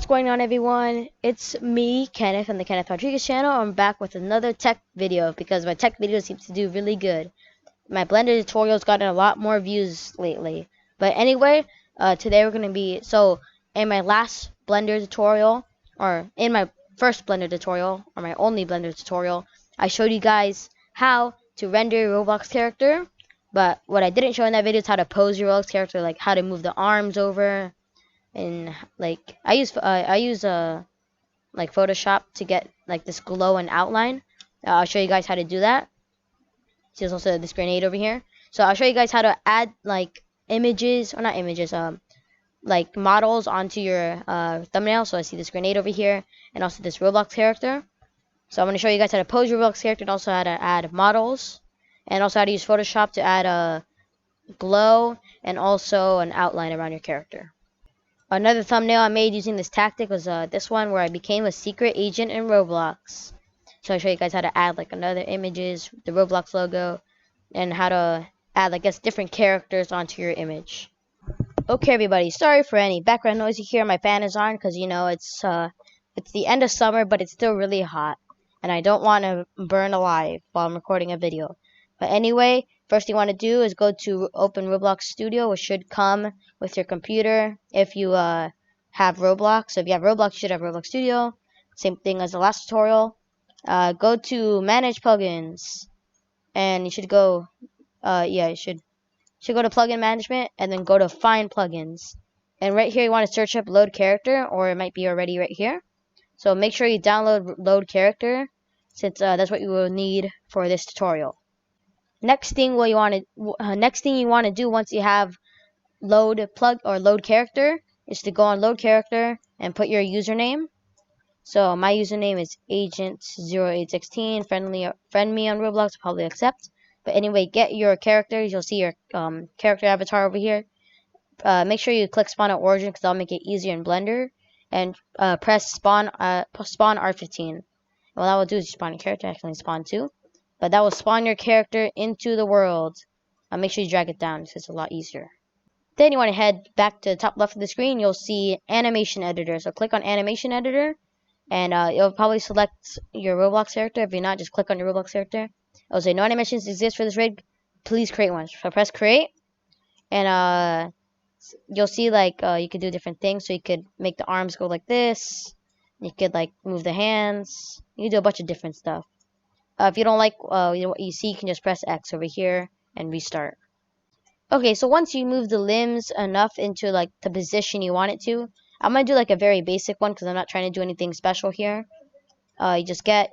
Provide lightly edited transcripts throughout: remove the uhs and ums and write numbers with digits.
What's going on, everyone? It's me, Kenneth, on the Kenneth Rodriguez channel. I'm back with another tech video because my tech videos seem to do really good. My Blender tutorials gotten a lot more views lately. But anyway, today we're going to be, in my last Blender tutorial, or in my first Blender tutorial, or my only Blender tutorial, I showed you guys how to render your Roblox character. But what I didn't show in that video is how to pose your Roblox character, like how to move the arms over. And like I use like Photoshop to get like this glow and outline. I'll show you guys how to do that. See, there's also this grenade over here. So I'll show you guys how to add like images, or not images, like models onto your thumbnail. So I see this grenade over here and also this Roblox character. So I'm going to show you guys how to pose your Roblox character and also how to add models, and also how to use Photoshop to add a glow and also an outline around your character. Another thumbnail I made using this tactic was this one where I became a secret agent in Roblox. So I'll show you guys how to add like another images, the Roblox logo, and how to add like different characters onto your image. Okay, everybody, sorry for any background noise you hear. My fan is on because you know it's the end of summer, but it's still really hot, and I don't want to burn alive while I'm recording a video. But anyway, first thing you want to do is go to Open Roblox Studio, which should come with your computer if you have Roblox. So if you have Roblox, you should have Roblox Studio. Same thing as the last tutorial. Go to Manage Plugins, and you should go, you should go to Plugin Management, and then go to Find Plugins. And right here, you want to search up Load Character, or it might be already right here. So make sure you download Load Character, since that's what you will need for this tutorial. Next thing you want to do once you have Load Character is to go on Load Character and put your username. So my username is Agent0816. Friend me on Roblox. I'll probably accept. But anyway, get your characters. You'll see your character avatar over here. Make sure you click Spawn at Origin because that'll make it easier in Blender. And press Spawn R15. Well, that will do is spawn your character. Actually, spawn too. But that will spawn your character into the world. Make sure you drag it down because it's a lot easier. Then you want to head back to the top left of the screen. You'll see Animation Editor. So click on Animation Editor, and it'll probably select your Roblox character. If you're not, just click on your Roblox character. It'll say no animations exist for this rig. Please create one. So press create, and you'll see like you could do different things. So you could make the arms go like this. You could like move the hands. You can do a bunch of different stuff. If you don't like what you see, you can just press X over here and restart. Okay, so once you move the limbs enough into like the position you want it to, I'm going to do like a very basic one because I'm not trying to do anything special here. You just get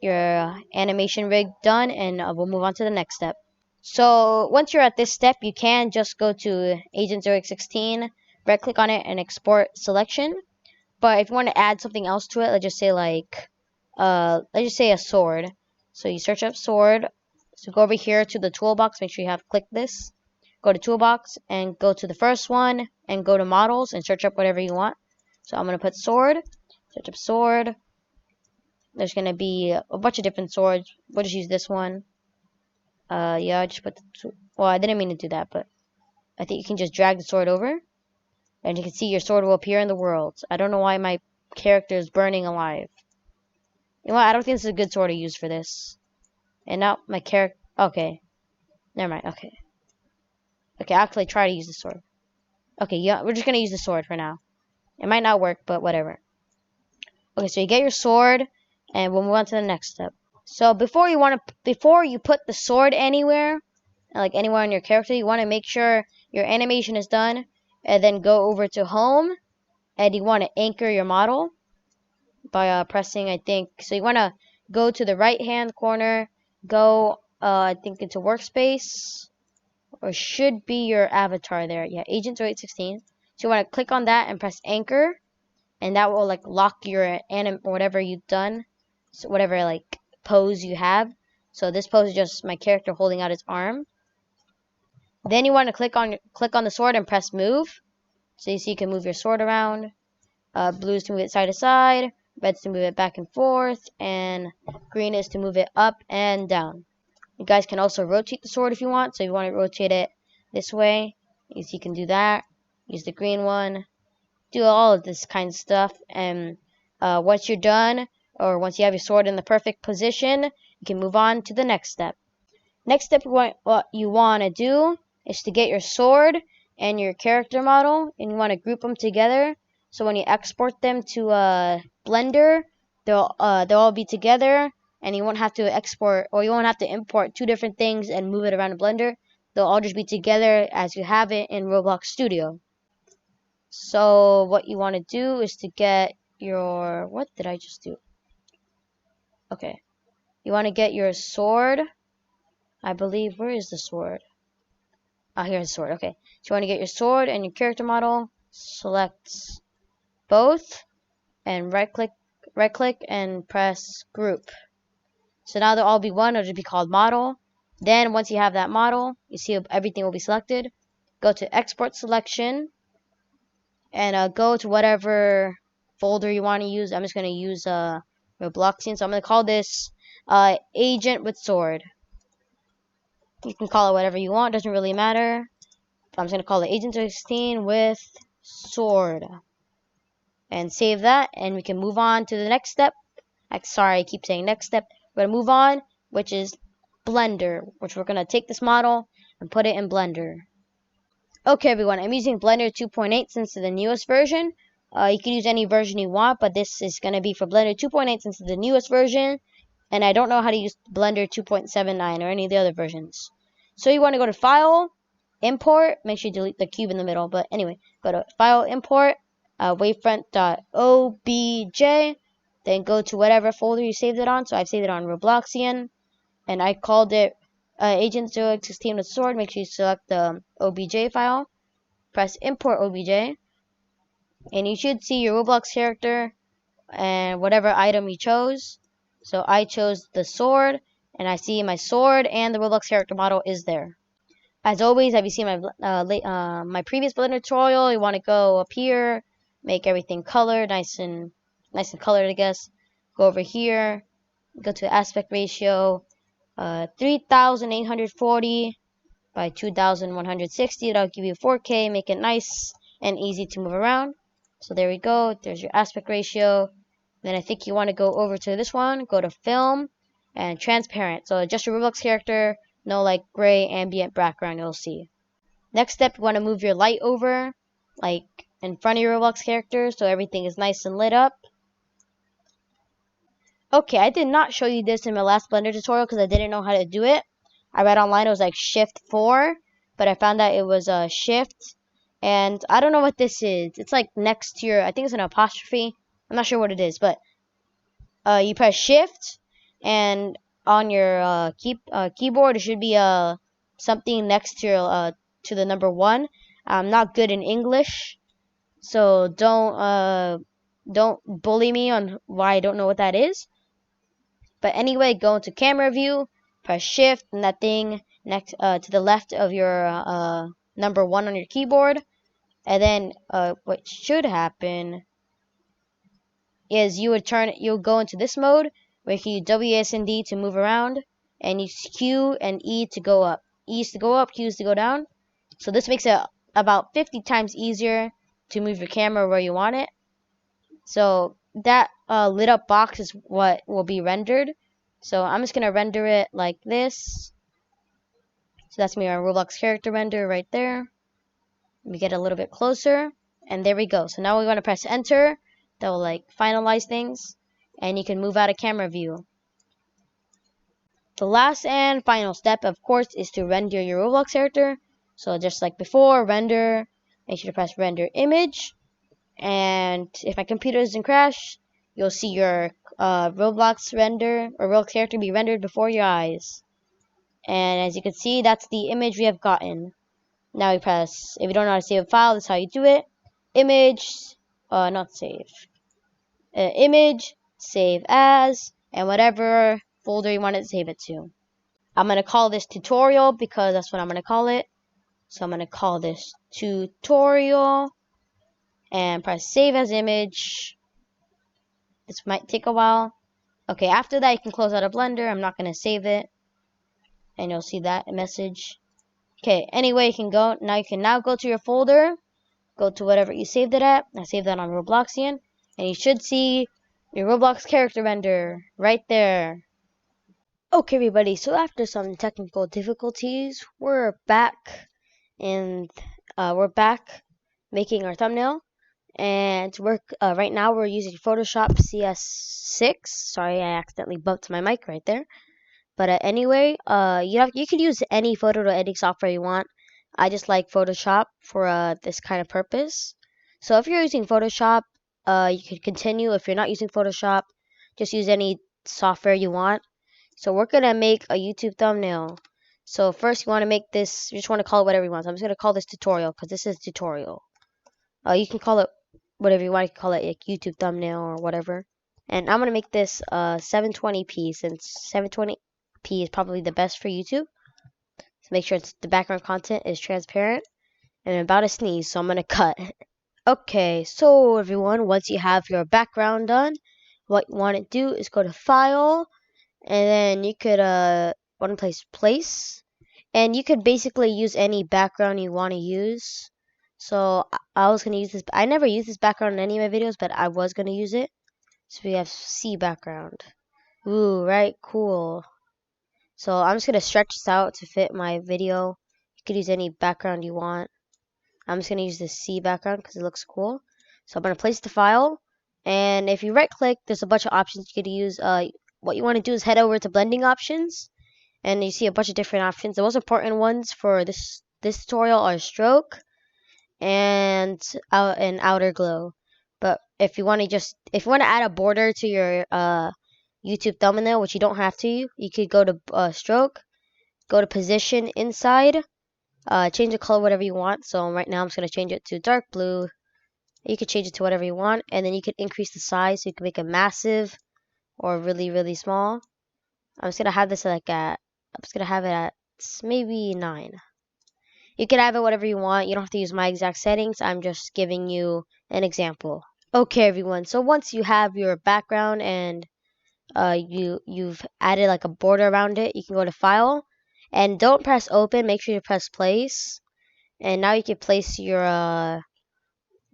your animation rig done, and we'll move on to the next step. So once you're at this step, you can just go to Agent 0816, right click on it and export selection. But if you want to add something else to it, let's just say a sword. So you search up sword. So go over here to the toolbox. Make sure you have clicked this. Go to toolbox and go to the first one and go to models and search up whatever you want. So I'm going to put sword. Search up sword. There's going to be a bunch of different swords. We'll just use this one. I just put well, I didn't mean to do that, but I think you can just drag the sword over. And you can see your sword will appear in the world. I don't know why my character is burning alive. You know what? I don't think this is a good sword to use for this. And now my character... Okay. Never mind. Okay. Okay, I'll actually try to use the sword. Okay, yeah, we're just going to use the sword for now. It might not work, but whatever. Okay, so you get your sword, and we'll move on to the next step. So before you put the sword anywhere, like anywhere on your character, you want to make sure your animation is done, and then go over to Home, and you want to anchor your model by pressing, I think, so you want to go to the right-hand corner, go, I think into Workspace, or should be your avatar there. Yeah, Agent 0816. So you want to click on that and press Anchor, and that will like lock your whatever you've done, so whatever like pose you have. So this pose is just my character holding out his arm. Then you want to click on the sword and press Move. So you see you can move your sword around. Blue is to move it side to side. Red is to move it back and forth, and green is to move it up and down. You guys can also rotate the sword if you want. So you want to rotate it this way, you can do that. Use the green one. do all of this kind of stuff. And once you're done, or once you have your sword in the perfect position, you can move on to the next step. Next step, what you want to do is to get your sword and your character model, and you want to group them together. So when you export them to Blender, they'll all be together, and you won't have to export, or you won't have to import two different things and move it around in Blender. They'll all just be together as you have it in Roblox Studio. So what you want to do is to get your, what did I just do? Okay, you want to get your sword. I believe, where is the sword? Ah, here's the sword. Okay, so you want to get your sword and your character model. Select both, and right click, and press group. So now they'll all be one. It'll just be called model. Then once you have that model, you see everything will be selected. Go to export selection, and go to whatever folder you want to use. I'm just going to use Robloxian, so I'm going to call this agent with sword. You can call it whatever you want, doesn't really matter. I'm just going to call it agent 16 with sword. And save that, and we can move on to the next step. Sorry, I keep saying next step. We're going to move on, which is Blender, which we're going to take this model and put it in Blender. Okay, everyone, I'm using Blender 2.8 since it's the newest version. You can use any version you want, but this is going to be for Blender 2.8 since it's the newest version. And I don't know how to use Blender 2.79 or any of the other versions. So you want to go to File, Import. Make sure you delete the cube in the middle. But anyway, go to File, Import, wavefront.obj. Then go to whatever folder you saved it on. So I've saved it on Robloxian. And I called it Agent 16 with sword. Make sure you select the OBJ file. Press Import OBJ. And you should see your Roblox character and whatever item you chose. So I chose the sword, and I see my sword and the Roblox character model is there. As always, have you seen my my previous Blender tutorial? You want to go up here, make everything colored, nice and colored, I guess. Go over here, go to aspect ratio, 3840 by 2160. That'll give you 4K. Make it nice and easy to move around. So there we go. There's your aspect ratio. Then I think you want to go over to this one. Go to film and transparent. So just your Roblox character. No like gray ambient background you'll see. Next step, you want to move your light over, like in front of your Roblox character, so everything is nice and lit up. Okay, I did not show you this in my last Blender tutorial because I didn't know how to do it. I read online it was like Shift 4, but I found out it was Shift, and I don't know what this is. It's like next to your, I think it's an apostrophe. I'm not sure what it is, but you press Shift, and on your keyboard it should be something next to your to the number 1. I'm not good in English, so don't bully me on why I don't know what that is. But anyway, go into camera view, press Shift, and that thing next to the left of your number 1 on your keyboard, and then what should happen is you'll go into this mode where you can use WASD to move around, and use Q and E to go up. E is to go up, Q is to go down. So this makes it about 50 times easier to move your camera where you want it. So that lit up box is what will be rendered. So I'm just going to render it like this. So that's me, our Roblox character render right there. Let me get a little bit closer. And there we go. So now we want to press enter. That will like finalize things. And you can move out of camera view. The last and final step, of course, is to render your Roblox character. So just like before, render. Make sure to press render image. And if my computer doesn't crash, you'll see your Roblox render or Roblox character be rendered before your eyes. And as you can see, that's the image we have gotten. Now we press, if you don't know how to save a file, that's how you do it. Image, not save. Image, save as, and whatever folder you want to save it to. I'm going to call this tutorial because that's what I'm going to call it. So I'm going to call this tutorial and press save as image. This might take a while. Okay, after that you can close out of Blender. I'm not going to save it. And you'll see that message. Okay, anyway, you can now go to your folder. go to whatever you saved it at. I saved that on Robloxian, and you should see your Roblox character render right there. Okay, everybody, so after some technical difficulties, we're back, and we're back making our thumbnail. And right now we're using Photoshop CS6. Sorry, I accidentally bumped my mic right there. But anyway, you can use any photo editing software you want. I just like Photoshop for this kind of purpose. So if you're using Photoshop, you can continue. If you're not using Photoshop, just use any software you want. So we're gonna make a YouTube thumbnail. So first, you want to make this. You just want to call it whatever you want. So I'm just gonna call this tutorial because this is tutorial. You can call it whatever you want. You can call it like YouTube thumbnail or whatever. And I'm gonna make this 720p since 720p is probably the best for YouTube. So make sure the background content is transparent. And I'm about to sneeze, so I'm gonna cut. Okay, so everyone, once you have your background done, what you want to do is go to File, and then you could one place, and you could basically use any background you want to use. So I was gonna use this. I never use this background in any of my videos, but I was gonna use it. So we have C background. Ooh, right, cool. So I'm just gonna stretch this out to fit my video. You could use any background you want. I'm just gonna use the C background because it looks cool. So I'm gonna place the file, and if you right click, there's a bunch of options you could use. What you want to do is head over to blending options, and you see a bunch of different options. The most important ones for this tutorial are stroke and outer glow. But if you want to add a border to your YouTube thumbnail, which you don't have to, you could go to stroke, go to position inside, change the color whatever you want. So right now I'm just gonna change it to dark blue. You could change it to whatever you want, and then you could increase the size. So you can make it massive or really small. I'm just gonna have this I'm just gonna have it at maybe 9. You can have it whatever you want. You don't have to use my exact settings. I'm just giving you an example. Okay, everyone. So once you have your background and you've added like a border around it, you can go to File, and don't press Open. Make sure you press Place. And now you can place your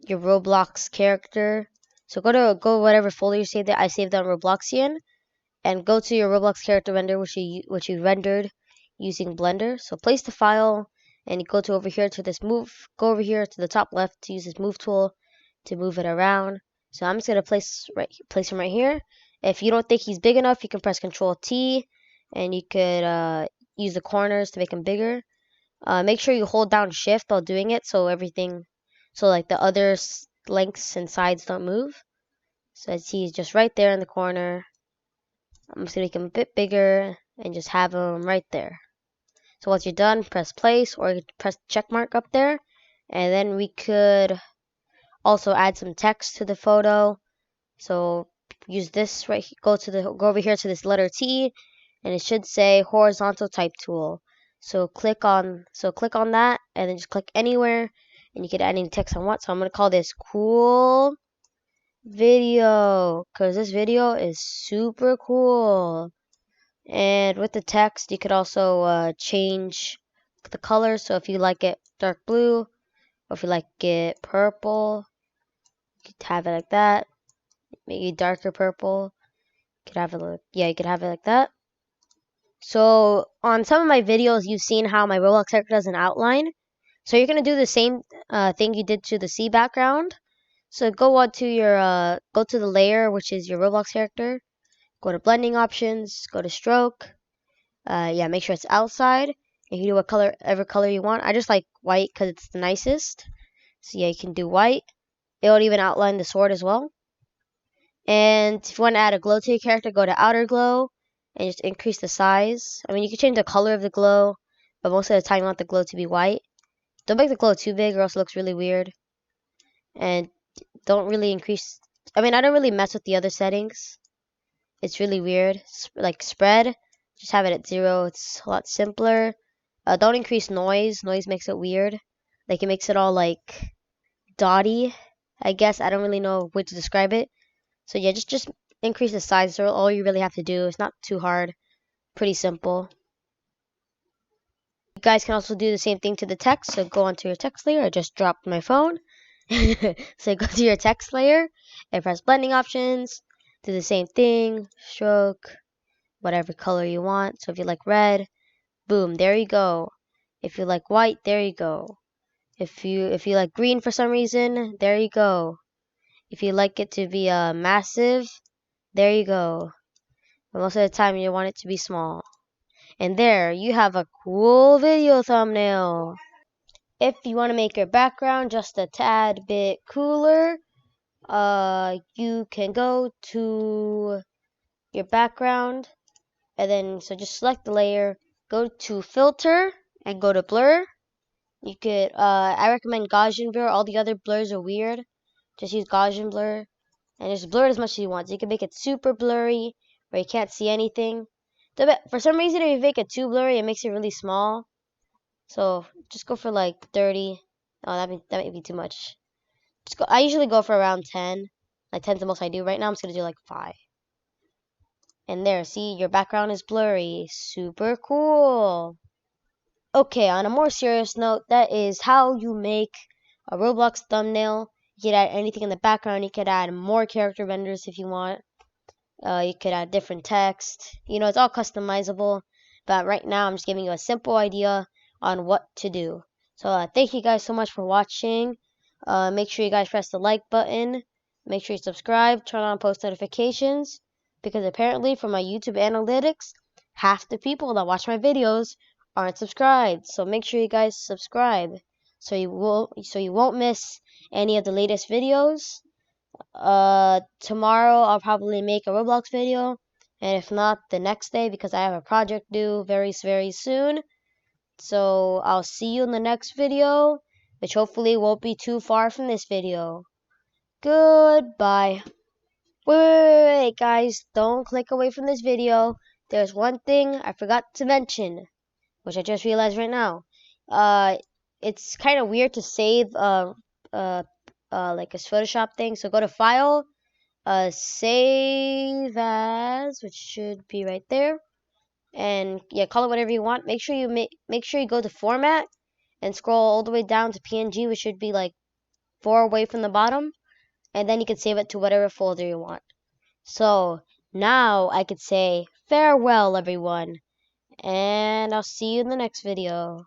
Roblox character. So go whatever folder you saved it. I saved on Robloxian, and go to your Roblox character render, which you rendered using Blender. So place the file, and you go to over here to this move. Go over here to the top left to use this move tool to move it around. So I'm just gonna place him right here. If you don't think he's big enough, you can press Control T, and you could use the corners to make him bigger. Make sure you hold down Shift while doing it, so like the other lengths and sides don't move. So as he's just right there in the corner, I'm just gonna make him a bit bigger and just have him right there. So once you're done, press place, or you could press the check mark up there, and then we could also add some text to the photo. So use this right. Go over here to this letter T, and it should say horizontal type tool. So click on that, and then just click anywhere, and you can add any text I want. So I'm gonna call this cool video because this video is super cool. And with the text, you could also change the color. So if you like it dark blue, or if you like it purple, you could have it like that. Maybe darker purple. You could have it you could have it like that. So on some of my videos, you've seen how my Roblox character does an outline. So you're gonna do the same thing you did to the C background. So go to the layer, which is your Roblox character. Go to blending options. Go to stroke. Make sure it's outside. And you do whatever color you want. I just like white because it's the nicest. So yeah, you can do white. It'll even outline the sword as well. And if you want to add a glow to your character, go to outer glow and just increase the size. I mean, you can change the color of the glow, but most of the time you want the glow to be white. Don't make the glow too big or else it looks really weird. And don't really increase. I mean, I don't really mess with the other settings. It's really weird. Like spread, just have it at 0. It's a lot simpler. Don't increase noise. Noise makes it weird. Like it makes it all like dotty. I guess I don't really know what to describe it. So yeah, just increase the size. So all you really have to do. It's not too hard. Pretty simple. You guys can also do the same thing to the text. So go onto your text layer. I just dropped my phone. So go to your text layer and press blending options. Do the same thing, stroke, whatever color you want. So if you like red, boom, there you go. If you like white, there you go. If you like green for some reason, there you go. If you like it to be massive, there you go. But most of the time you want it to be small. And there, you have a cool video thumbnail. If you want to make your background just a tad bit cooler, you can go to your background, and then so just select the layer, go to filter, and go to blur. You could, I recommend Gaussian blur. All the other blurs are weird. Just use Gaussian blur, and just blur it as much as you want. So you can make it super blurry, where you can't see anything. For some reason, if you make it too blurry, it makes it really small. So just go for like 30. Oh, that might be too much. Just go. I usually go for around 10. Like 10's the most I do. Right now, I'm just gonna do like 5. And there, see, your background is blurry. Super cool. Okay, on a more serious note, that is how you make a Roblox thumbnail. You could add anything in the background. You could add more character vendors if you want. You could add different text. It's all customizable. But right now, I'm just giving you a simple idea on what to do. So thank you guys so much for watching. Make sure you guys press the like button. Make sure you subscribe. Turn on post notifications. Because apparently, from my YouTube analytics, half the people that watch my videos aren't subscribed. So make sure you guys subscribe so you won't miss any of the latest videos. Tomorrow I'll probably make a Roblox video, and if not, the next day because I have a project due very, very soon. So I'll see you in the next video, which hopefully won't be too far from this video. Goodbye. Wait, guys, don't click away from this video. There's one thing I forgot to mention, which I just realized right now. It's kind of weird to save like a Photoshop thing. So go to File, save as, which should be right there, and yeah, call it whatever you want. Make sure you go to Format and scroll all the way down to PNG, which should be like 4 away from the bottom, and then you can save it to whatever folder you want. So now I could say farewell, everyone, and I'll see you in the next video.